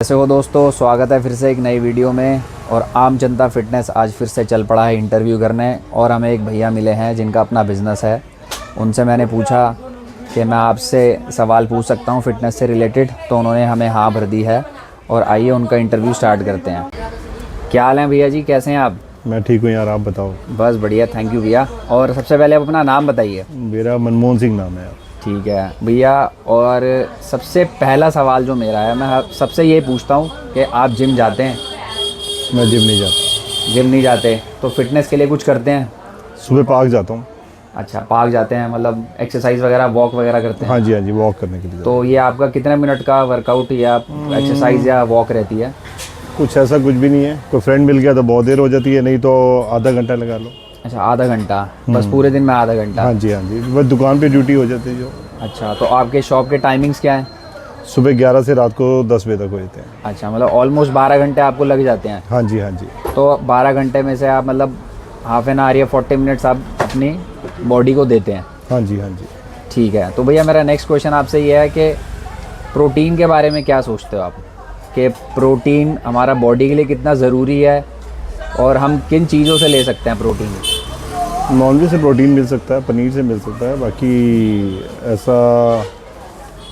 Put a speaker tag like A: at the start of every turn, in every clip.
A: कैसे हो दोस्तों, स्वागत है फिर से एक नई वीडियो में। और आम जनता फिटनेस आज फिर से चल पड़ा है इंटरव्यू करने। और हमें एक भैया मिले हैं जिनका अपना बिज़नेस है। उनसे मैंने पूछा कि मैं आपसे सवाल पूछ सकता हूं फिटनेस से रिलेटेड, तो उन्होंने हमें हाँ भर दी है। और आइए उनका इंटरव्यू स्टार्ट करते हैं। क्या हाल है भैया जी, कैसे हैं आप?
B: मैं ठीक हूँ यार, आप बताओ।
A: बस बढ़िया, थैंक यू भैया। और सबसे पहले आप अपना नाम बताइए।
B: मेरा मनमोहन सिंह नाम है यार।
A: ठीक है भैया। और सबसे पहला सवाल जो मेरा है, मैं सबसे ये पूछता हूँ कि आप जिम जाते हैं?
B: मैं जिम नहीं जाता।
A: जिम नहीं जाते तो फिटनेस के लिए कुछ करते हैं?
B: सुबह पार्क जाता हूँ।
A: अच्छा, पार्क जाते हैं, मतलब एक्सरसाइज वगैरह, वॉक वगैरह करते हैं?
B: हाँ जी, हाँ जी, वॉक करने के लिए
A: तो ये आपका कितने मिनट का वर्कआउट या एक्सरसाइज या वॉक रहती है?
B: कुछ ऐसा कुछ भी नहीं है। कोई फ्रेंड मिल गया तो बहुत देर हो जाती है, नहीं तो आधा घंटा लगा लो।
A: अच्छा, आधा घंटा? बस पूरे दिन में आधा घंटा?
B: हाँ जी, हाँ जी, बस दुकान पे ड्यूटी हो जाती है जो।
A: अच्छा, तो आपके शॉप के टाइमिंग्स क्या हैं?
B: सुबह 11 से रात को 10 बजे तक हो जाते हैं।
A: अच्छा, मतलब ऑलमोस्ट 12 घंटे आपको लग जाते हैं?
B: हाँ जी, हाँ जी।
A: तो 12 घंटे में से आप मतलब हाफ एन आवर या 40 मिनट्स आप अपनी बॉडी को देते हैं?
B: हाँ जी, हाँ जी।
A: ठीक है। तो भैया मेरा नेक्स्ट क्वेश्चन आपसे ये है कि प्रोटीन के बारे में क्या सोचते हो आप, कि प्रोटीन हमारा बॉडी के लिए कितना ज़रूरी है और हम किन चीज़ों से ले सकते हैं प्रोटीन?
B: नॉनवेज से प्रोटीन मिल सकता है, पनीर से मिल सकता है, बाकी ऐसा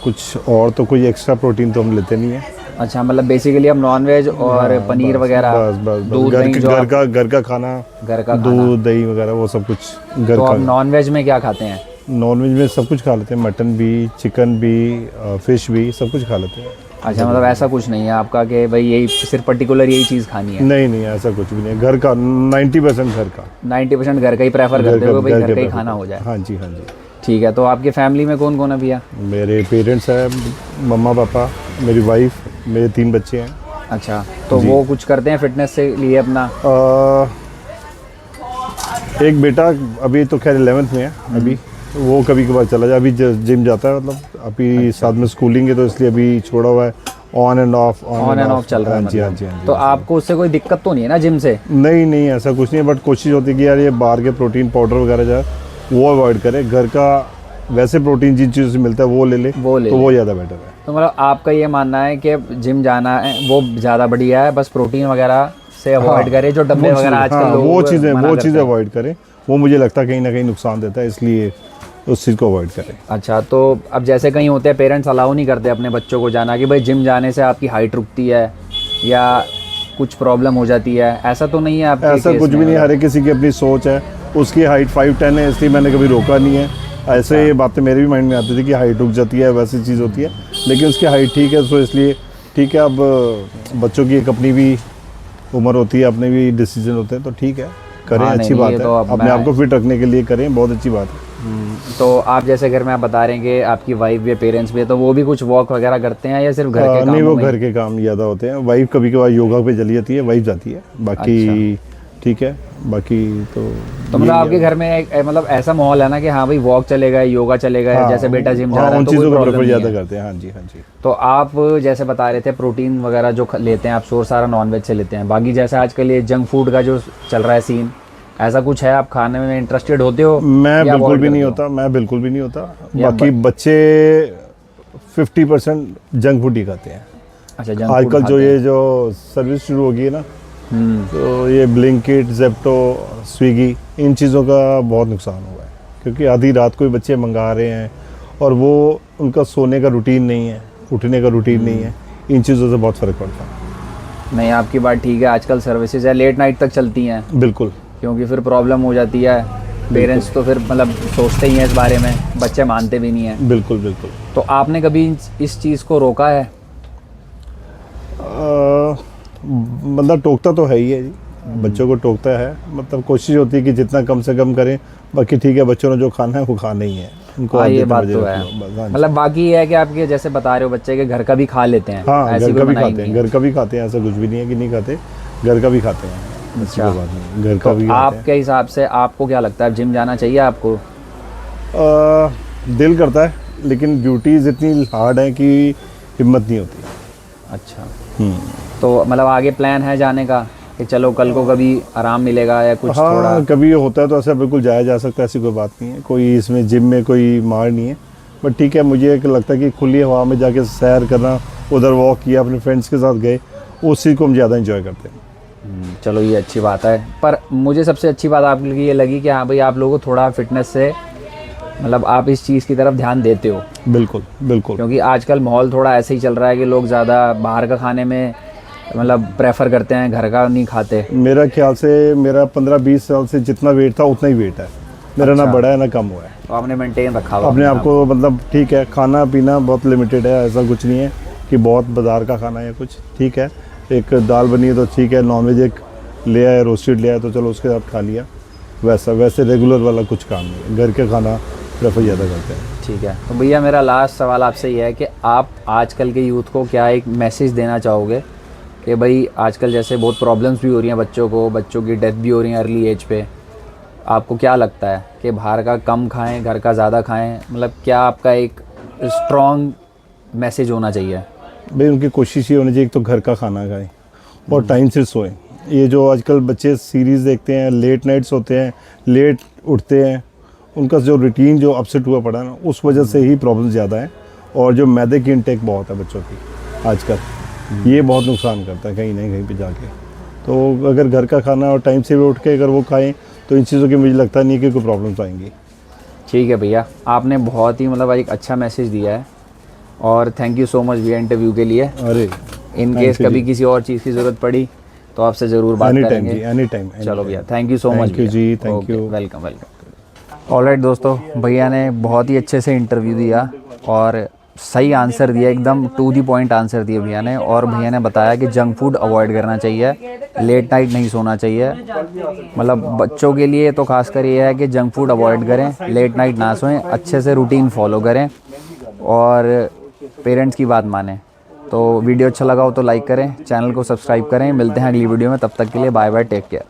B: कुछ और तो कोई एक्स्ट्रा प्रोटीन तो हम लेते नहीं है।
A: अच्छा, मतलब बेसिकली हम नॉन वेज और
B: हाँ,
A: पनीर वगैरह,
B: बस
A: दूध दही, जो
B: घर का खाना,
A: घर का खाना,
B: दूध दही वगैरह वो सब कुछ घर
A: तो
B: का।
A: आप नॉन वेज में क्या खाते हैं?
B: नॉन वेज में सब कुछ खा लेते हैं, मटन भी, चिकन भी, फिश भी, सब कुछ खा लेते हैं।
A: अच्छा, मतलब ऐसा कुछ नहीं है आपका कि भाई यही सिर्फ पर्टिकुलर यही चीज़ खानी है?
B: नहीं नहीं, ऐसा कुछ भी नहीं, घर का 90% घर का।
A: 90% घर का ही प्रेफर करते हो, भाई घर का ही खाना हो जाए?
B: हाँ जी, हाँ जी।
A: ठीक है। तो आपकी फैमिली में कौन कौन है भैया?
B: मेरे पेरेंट्स हैं, मम्मा पापा, मेरी वाइफ, मेरे 3 बच्चे हैं।
A: अच्छा, तो वो कुछ करते हैं फिटनेस से लिए अपना?
B: एक बेटा अभी तो खैर 11th में है अभी, तो वो कभी कभार चला जाए, अभी जिम जाता है, मतलब अभी साथ में स्कूलिंग है तो इसलिए अभी छोड़ा हुआ है। ऑन एंड ऑफ
A: चल रहा है?
B: हाँ जी, हाँ जी, हाँ जी।
A: तो आपको उससे कोई दिक्कत तो नहीं है ना जिम से?
B: नहीं नहीं, ऐसा कुछ नहीं है, बट कोशिश होती है कि यार ये बाहर के प्रोटीन पाउडर वगैरह जो है वो अवॉइड करे। घर का वैसे प्रोटीन जिन चीज़ों से मिलता है वो ले ले तो वो ज़्यादा बेटर है।
A: तो मतलब आपका ये मानना है कि जिम जाना है वो ज़्यादा बढ़िया है, बस प्रोटीन वगैरह से अवॉइड करे, जो डब्बे वगैरह आजकल लोग
B: वो चीज़ें अवॉइड करें। वो मुझे लगता है कहीं ना कहीं नुकसान देता है, इसलिए उस चीज़ को अवॉइड करें।
A: अच्छा, तो अब जैसे कहीं होते हैं पेरेंट्स अलाउ नहीं करते अपने बच्चों को जाना कि भाई जिम जाने से आपकी हाइट रुकती है या कुछ प्रॉब्लम हो जाती है, ऐसा तो नहीं है आपके?
B: ऐसा कुछ भी नहीं, हर एक किसी की अपनी सोच है। उसकी हाइट 5'10" है, इसलिए मैंने कभी रोका नहीं है। ऐसे ये बातें मेरे भी माइंड में आती थी कि हाइट रुक जाती है, वैसी चीज़ होती है, लेकिन उसकी हाइट ठीक है, तो इसलिए ठीक है। अब बच्चों की एक अपनी भी उम्र होती है, अपने भी डिसीजन होते हैं, तो ठीक है, करें।
A: हाँ,
B: अच्छी बात है,
A: तो
B: अपने आप को फिट रखने के लिए करें, बहुत अच्छी बात है।
A: तो आप जैसे घर में आप बता रहे हैं कि आपकी वाइफ भी, पेरेंट्स भी है, तो वो भी कुछ वॉक वगैरह करते हैं या सिर्फ घर के काम?
B: नहीं, वो घर के काम ज़्यादा होते हैं। वाइफ कभी कभार योगा पे चली जाती है, वाइफ जाती है, बाकी ठीक है। बाकी तो
A: मतलब आपके घर में मतलब ऐसा माहौल है ना कि हाँ भाई वॉक चले गए, योगा चले गए, जैसे बेटा जिम जा रहा है
B: उन
A: तो
B: चीज़ों
A: कोई
B: को
A: प्रॉब्लम
B: प्रेफर
A: नहीं
B: ज़्यादा
A: है?
B: करते हैं। हाँ जी, हाँ जी।
A: तो आप जैसे बता रहे थे प्रोटीन वगैरह जो लेते हैं आप, शोर सारा नॉनवेज से लेते हैं, बाकी जैसे आजकल ये जंक फूड का जो चल रहा है सीन, ऐसा कुछ है? आप खाने में इंटरेस्टेड होते हो?
B: मैं बिल्कुल भी नहीं होता, मैं बिल्कुल भी नहीं होता। बाकी बच्चे 50% जंक फूड ही खाते हैं।
A: अच्छा, जंक
B: आजकल जो सर्विस शुरू होगी है ना, तो ये ब्लिंकिट, ज़ेप्टो, स्विगी, इन चीज़ों का बहुत नुकसान हुआ है, क्योंकि आधी रात को ही बच्चे मंगा रहे हैं और वो उनका सोने का रूटीन नहीं है, उठने का रूटीन नहीं है। इन चीज़ों से बहुत फ़र्क पड़ता है।
A: नहीं, आपकी बात ठीक है। आजकल सर्विसेज है लेट नाइट तक चलती हैं,
B: बिल्कुल,
A: क्योंकि फिर प्रॉब्लम हो जाती है। पेरेंट्स तो फिर मतलब सोचते ही हैं इस बारे में, बच्चे मानते भी नहीं हैं।
B: बिल्कुल बिल्कुल।
A: तो आपने कभी इस चीज़ को रोका है?
B: मतलब टोकता तो है ही है जी, बच्चों को टोकता है। मतलब कोशिश होती है कि जितना कम से कम करें। बाकी ठीक है, बच्चों ने जो खाना है वो खाना ही है, उनको
A: हाँ, ये बात तो है। मतलब बाकी ये है कि आपके जैसे बता रहे हो बच्चे के घर का भी खा लेते हैं?
B: हाँ,
A: ऐसी
B: घर का भी खाते हैं, घर का भी खाते हैं, ऐसा कुछ भी नहीं है कि नहीं खाते, घर का भी खाते हैं।
A: अच्छा,
B: घर का भी।
A: आपके हिसाब से आपको क्या लगता है, जिम जाना चाहिए आपको?
B: दिल करता है, लेकिन ड्यूटीज इतनी हार्ड है कि हिम्मत नहीं होती।
A: अच्छा, तो मतलब आगे प्लान है जाने का कि चलो कल को कभी आराम मिलेगा या कुछ?
B: हाँ, कभी होता है तो ऐसा बिल्कुल जाया जा सकता है, ऐसी कोई बात नहीं है। कोई इसमें जिम में कोई मार नहीं है, बट ठीक है, मुझे एक लगता है कि खुली हवा में जाके सैर करना, उधर वॉक किया, अपने फ्रेंड्स के साथ गए, उस चीज़ को हम ज़्यादा इंजॉय करते हैं।
A: चलो ये अच्छी बात है। पर मुझे सबसे अच्छी बात आपकी ये लगी कि हाँ भाई आप लोगों को थोड़ा फिटनेस से मतलब आप इस चीज़ की तरफ ध्यान देते हो।
B: बिल्कुल बिल्कुल।
A: क्योंकि आजकल माहौल थोड़ा ऐसे ही चल रहा है कि लोग ज़्यादा बाहर का खाने में मतलब प्रेफर करते हैं, घर का नहीं खाते।
B: मेरा ख्याल से मेरा 15-20 साल से जितना वेट था उतना ही वेट है मेरा।
A: अच्छा।
B: ना बढ़ा है ना कम हुआ है।
A: तो आपने मेंटेन रखा हुआ
B: अपने आप को, मतलब ठीक है, खाना पीना बहुत लिमिटेड है, ऐसा कुछ नहीं है कि बहुत बाजार का खाना है कुछ। ठीक है, एक दाल बनी है तो ठीक है, नॉनवेज एक ले आया, रोस्टेड ले आया तो चलो उसके साथ खा लिया, वैसे रेगुलर वाला कुछ काम नहीं है। घर के खाना प्रेफर ज़्यादा करते हैं।
A: ठीक है। तो भैया मेरा लास्ट सवाल आपसे ये है कि आप आजकल के यूथ को क्या एक मैसेज देना चाहोगे कि भाई आजकल जैसे बहुत प्रॉब्लम्स भी हो रही हैं बच्चों को, बच्चों की डेथ भी हो रही है अर्ली एज पे, आपको क्या लगता है कि बाहर का कम खाएं, घर का ज़्यादा खाएं? मतलब क्या आपका एक स्ट्रॉन्ग मैसेज होना चाहिए?
B: भाई उनकी कोशिश ये होनी चाहिए कि तो घर का खाना खाएं और टाइम से सोएं। ये जो आजकल बच्चे सीरीज़ देखते हैं, लेट नाइट्स होते हैं, लेट उठते हैं, उनका जो रूटीन जो अपसेट हुआ पड़ा ना, उस वजह से ही प्रॉब्लम ज़्यादा है। और जो मैदे की इंटेक बहुत है बच्चों की आजकल, ये बहुत नुकसान करता है कहीं ना कहीं पे जाके। तो अगर घर का खाना और टाइम से भी उठ के अगर वो खाएं तो इन चीज़ों की मुझे लगता नहीं कि कोई प्रॉब्लम्स आएंगी।
A: ठीक है भैया, आपने बहुत ही मतलब एक अच्छा मैसेज दिया है और थैंक यू सो मच भैया इंटरव्यू के लिए।
B: अरे
A: इन केस कभी किसी और चीज़ की ज़रूरत पड़ी तो आपसे ज़रूर बात करेंगे।
B: Any time.
A: चलो भैया, थैंक यू सो मच
B: जी, thank you.
A: Welcome welcome. Alright दोस्तों, भैया ने बहुत ही अच्छे से इंटरव्यू दिया और सही आंसर दिया, एकदम टू दी पॉइंट आंसर दिए भैया ने। और भैया ने बताया कि जंक फूड अवॉइड करना चाहिए, लेट नाइट नहीं सोना चाहिए। मतलब बच्चों के लिए तो खासकर ये है कि जंक फूड अवॉइड करें, लेट नाइट ना सोएं, अच्छे से रूटीन फॉलो करें और पेरेंट्स की बात मानें। तो वीडियो अच्छा लगा हो तो लाइक करें, चैनल को सब्सक्राइब करें। मिलते हैं अगली वीडियो में, तब तक के लिए बाय बाय, टेक केयर।